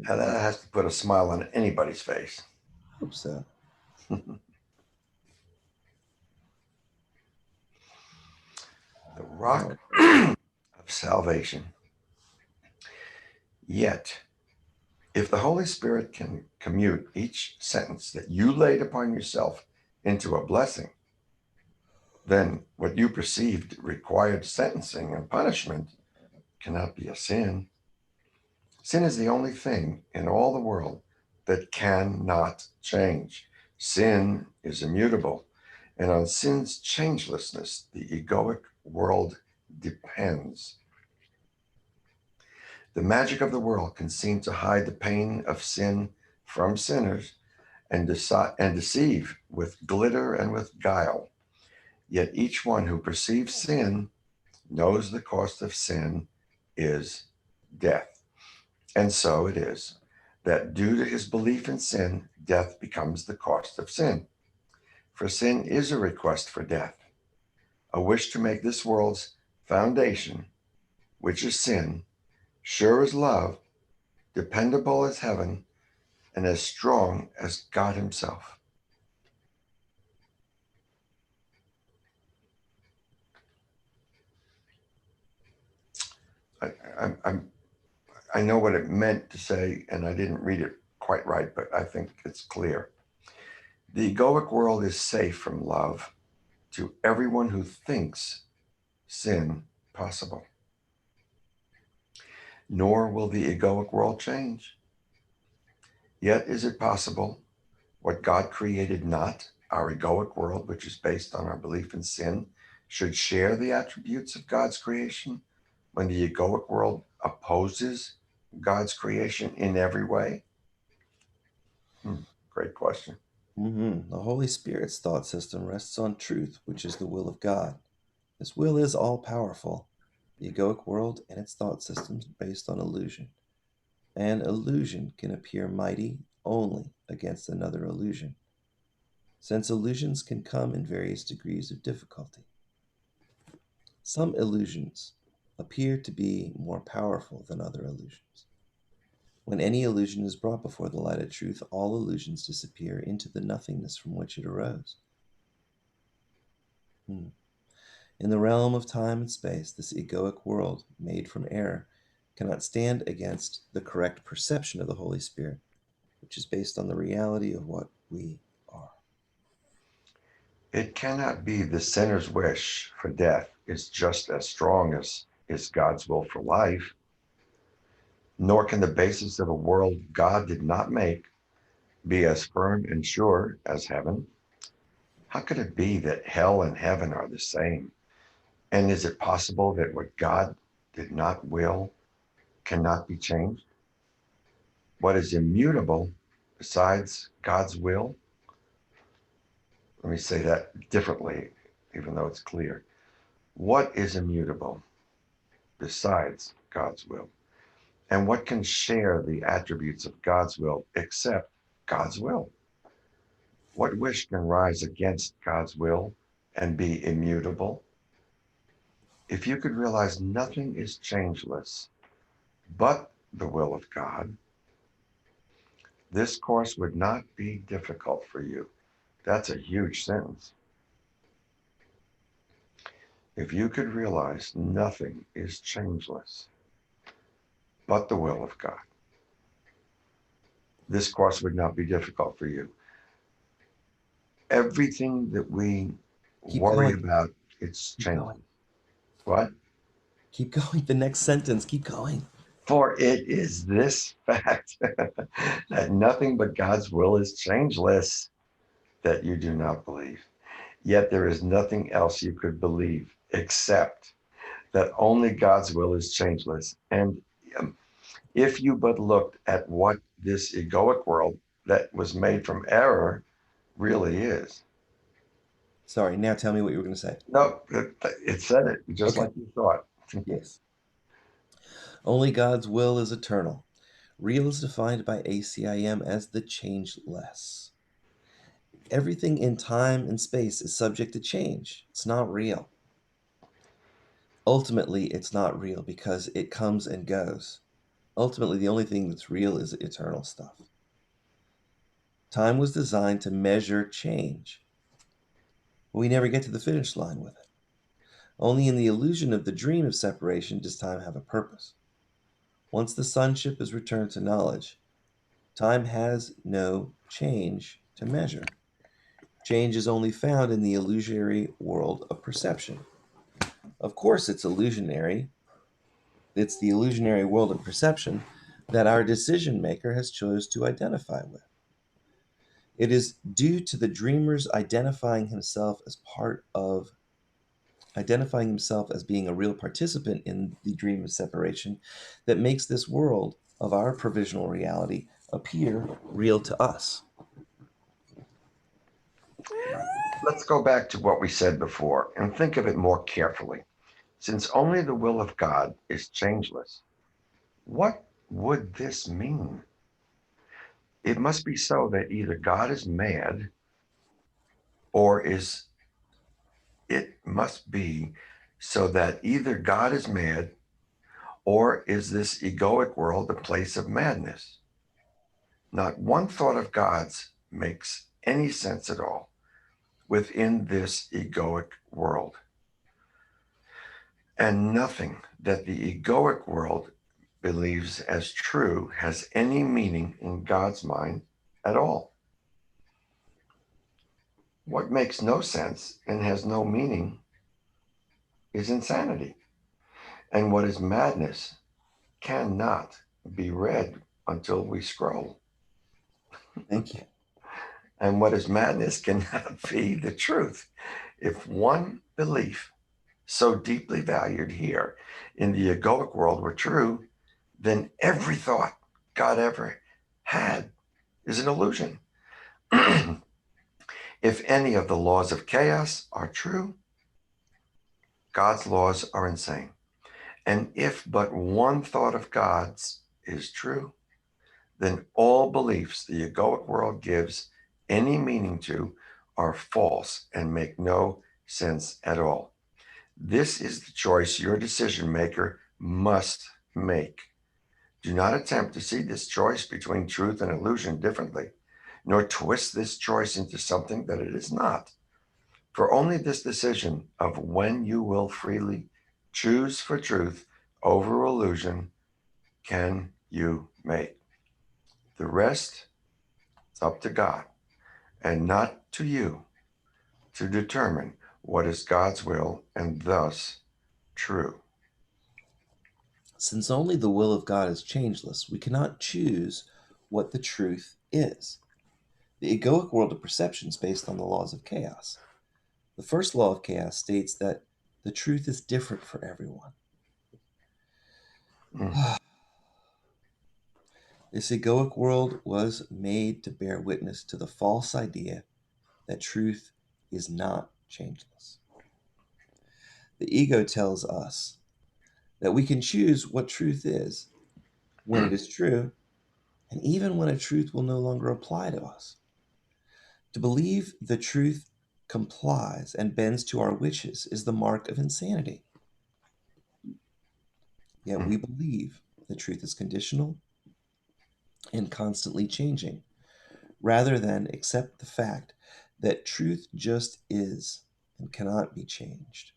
Now that has to put a smile on anybody's face. Hope so. The rock Oh, of salvation. Yet, if the Holy Spirit can commute each sentence that you laid upon yourself into a blessing, then what you perceived required sentencing and punishment cannot be a sin. Sin is the only thing in all the world that cannot change. Sin is immutable, and on sin's changelessness, the egoic world depends. The magic of the world can seem to hide the pain of sin from sinners and deceive with glitter and with guile. Yet each one who perceives sin knows the cost of sin is death. And so it is that due to his belief in sin, death becomes the cost of sin. For sin is a request for death, a wish to make this world's foundation, which is sin, sure as love, dependable as heaven, and as strong as God Himself. I, I, I know what it meant to say, and I didn't read it quite right, but I think it's clear. The egoic world is safe from love to everyone who thinks sin possible. Nor will the egoic world change. Yet is it possible what God created not, our egoic world, which is based on our belief in sin, should share the attributes of God's creation when the egoic world opposes God's creation in every way? Great question. The Holy Spirit's thought system rests on truth, which is the will of God. This will is all powerful. The egoic world and its thought systems are based on illusion. And illusion can appear mighty only against another illusion, since illusions can come in various degrees of difficulty. Some illusions appear to be more powerful than other illusions. When any illusion is brought before the light of truth, all illusions disappear into the nothingness from which it arose. In the realm of time and space, this egoic world, made from error, cannot stand against the correct perception of the Holy Spirit, which is based on the reality of what we are. It cannot be the sinner's wish for death is just as strong as is God's will for life, nor can the basis of a world God did not make be as firm and sure as heaven. How could it be that hell and heaven are the same? And is it possible that what God did not will cannot be changed? What is immutable besides God's will? Let me say that differently, even though it's clear. What is immutable besides God's will? And what can share the attributes of God's will except God's will? What wish can rise against God's will and be immutable? If you could realize nothing is changeless but the will of God, this course would not be difficult for you. That's a huge sentence. If you could realize nothing is changeless but the will of God, this course would not be difficult for you. Everything that we Keep worry going. about, it's Keep changing. going. What? Keep going. The next sentence. Keep going. For it is this fact that nothing but God's will is changeless that you do not believe. Yet there is nothing else you could believe except that only God's will is changeless. And if you but looked at what this egoic world that was made from error really is. Sorry, now tell me what you were going to say. No, it said it just Okay. like you thought. Yes. Only God's will is eternal. Real is defined by ACIM as the changeless. Everything in time and space is subject to change. It's not real. Ultimately, it's not real because it comes and goes. Ultimately, the only thing that's real is eternal stuff. Time was designed to measure change, but we never get to the finish line with it. Only in the illusion of the dream of separation does time have a purpose. Once the sonship is returned to knowledge, time has no change to measure. Change is only found in the illusory world of perception. Of course, it's illusionary. It's the illusionary world of perception that our decision maker has chose to identify with. It is due to the dreamer's identifying himself as being a real participant in the dream of separation that makes this world of our provisional reality appear real to us. Let's go back to what we said before and think of it more carefully. Since only the will of God is changeless, what would this mean? It must be so that either God is mad or is it must be so that either God is mad or is this egoic world a place of madness? Not one thought of God's makes any sense at all within this egoic world. And nothing that the egoic world believes as true has any meaning in God's mind at all. What makes no sense and has no meaning is insanity. And what is madness cannot be read until we scroll. Thank you. And what is madness cannot be the truth. If one belief so deeply valued here in the egoic world were true, then every thought God ever had is an illusion. If any of the laws of chaos are true, God's laws are insane. And if but one thought of God's is true, then all beliefs the egoic world gives any meaning to are false and make no sense at all. This is the choice your decision maker must make. Do not attempt to see this choice between truth and illusion differently, nor twist this choice into something that it is not. For only this decision of when you will freely choose for truth over illusion can you make. The rest is up to God and not to you to determine what is God's will and thus true. Since only the will of God is changeless, we cannot choose what the truth is. The egoic world of perception is based on the laws of chaos. The first law of chaos states that the truth is different for everyone. Mm. This egoic world was made to bear witness to the false idea that truth is not changeless. The ego tells us that we can choose what truth is when it is true, and even when a truth will no longer apply to us. To believe the truth complies and bends to our wishes is the mark of insanity. Yet we believe the truth is conditional and constantly changing, rather than accept the fact that truth just is and cannot be changed.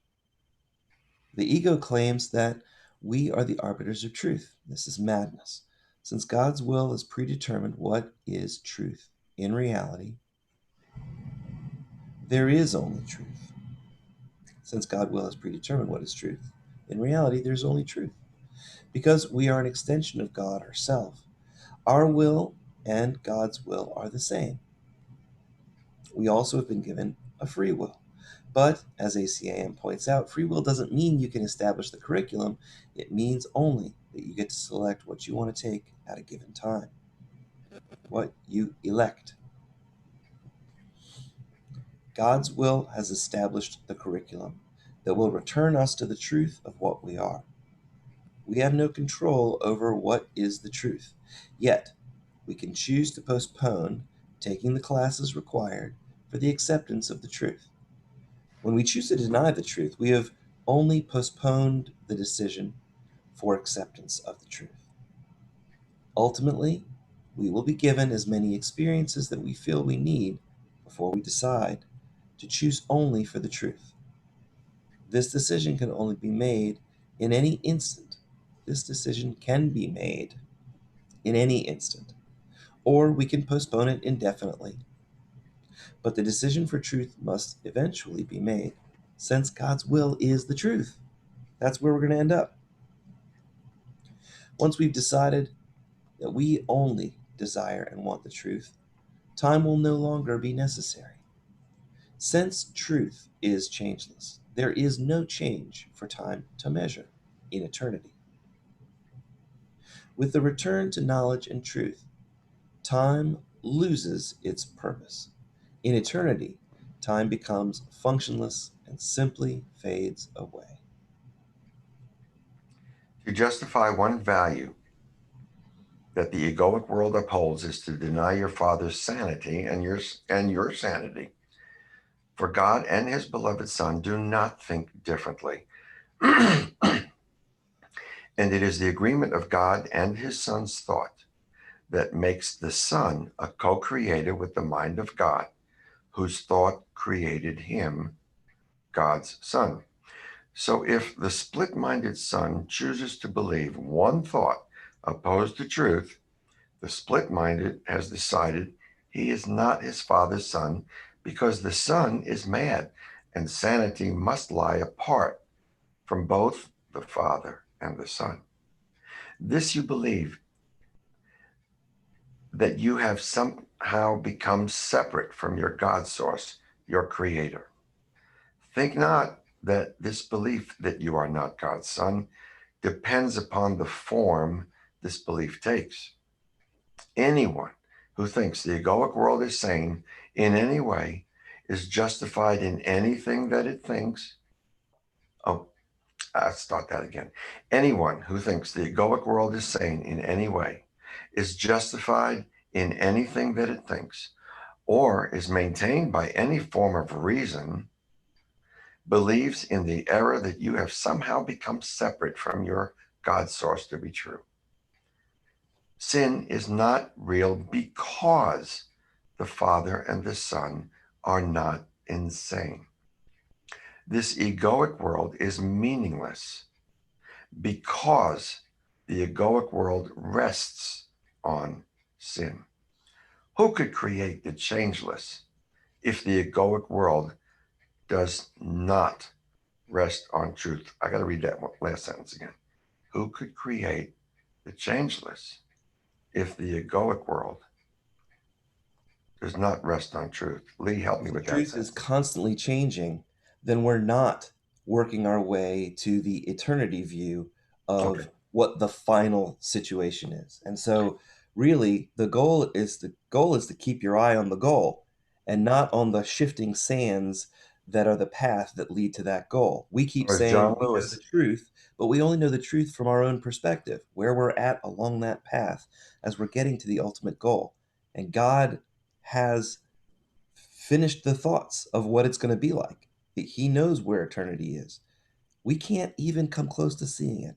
The ego claims that we are the arbiters of truth. This is madness, since God's will has predetermined what is truth. In reality, there is only truth. Since God's will has predetermined what is truth, in reality, there's only truth. Because we are an extension of God ourselves, our will and God's will are the same. We also have been given a free will. But, as ACIM points out, free will doesn't mean you can establish the curriculum. It means only that you get to select what you want to take at a given time, what you elect. God's will has established the curriculum that will return us to the truth of what we are. We have no control over what is the truth, yet we can choose to postpone taking the classes required for the acceptance of the truth. When we choose to deny the truth, we have only postponed the decision for acceptance of the truth. Ultimately, we will be given as many experiences that we feel we need before we decide to choose only for the truth. This decision can only be made in any instant. This decision can be made in any instant, or we can postpone it indefinitely. But the decision for truth must eventually be made, since God's will is the truth. That's where we're going to end up. Once we've decided that we only desire and want the truth, time will no longer be necessary. Since truth is changeless, there is no change for time to measure in eternity. With the return to knowledge and truth, time loses its purpose. In eternity, time becomes functionless and simply fades away. To justify one value that the egoic world upholds is to deny your father's sanity and your sanity. For God and his beloved Son do not think differently. And it is the agreement of God and his Son's thought that makes the Son a co-creator with the mind of God, whose thought created him, God's Son. So if the split-minded Son chooses to believe one thought opposed to truth, the split-minded has decided he is not his father's son, because the Son is mad, and sanity must lie apart from both the Father and the Son. This you believe, that you have somehow become separate from your God source, your creator. Think not that this belief that you are not God's son depends upon the form this belief takes. Anyone who thinks the egoic world is sane in any way is justified in anything that it thinks. Oh, I'll start that again. Anyone who thinks the egoic world is sane in any way is justified in anything that it thinks, or is maintained by any form of reason, believes in the error that you have somehow become separate from your God source to be true. Sin is not real because the Father and the Son are not insane. This egoic world is meaningless because the egoic world rests on sin. Who could create the changeless if the egoic world does not rest on truth? I got to read that last sentence again. Who could create the changeless if the egoic world does not rest on truth? Lee, help me If the with that truth is sentence. constantly changing, then we're not working our way to the eternity view Okay. of what the final situation is. And so really the goal is to keep your eye on the goal and not on the shifting sands that are the path that lead to that goal. We keep Or as John saying we know the Lewis, truth, but we only know the truth from our own perspective, where we're at along that path as we're getting to the ultimate goal. And God has finished the thoughts of what it's going to be like. He knows where eternity is. We can't even come close to seeing it.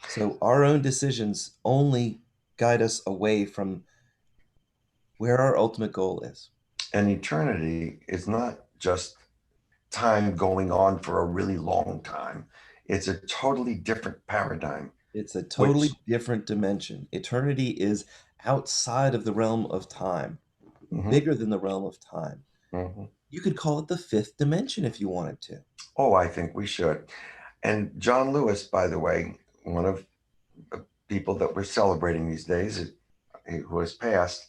So our own decisions only guide us away from where our ultimate goal is. and eternity is not just time going on for a really long time. It's a totally different paradigm, It's a which, totally different dimension. Eternity is outside of the realm of time, mhm, bigger than the realm of time. mhm. You could call it the fifth dimension if you wanted to. Oh, I think we should. And John Lewis, by the way, one of the people that we're celebrating these days, who has passed,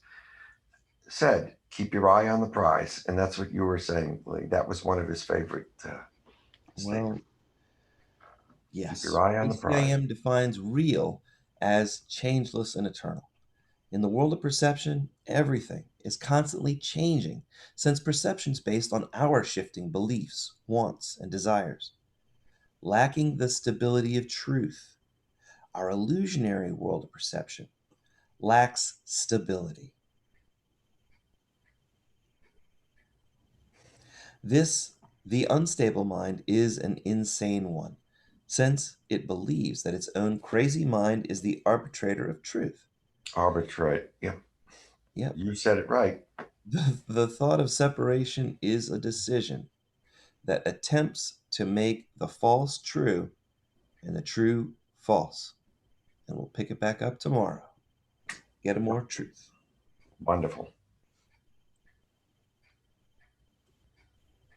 said, "Keep your eye on the prize," and that's what you were saying, Lee. That was one of his favorite Well, statements. Keep your yes. eye on the prize. ACIM defines real as changeless and eternal. In the world of perception, everything is constantly changing, since perception is based on our shifting beliefs, wants, and desires. Lacking the stability of truth, our illusionary world of perception lacks stability. This, the unstable mind, is an insane one, since it believes that its own crazy mind is the arbitrator of truth. Arbitrate. Yeah, Yep. you said it right. The thought of separation is a decision that attempts to make the false true and the true false. And we'll pick it back up tomorrow. Get more truth. Wonderful.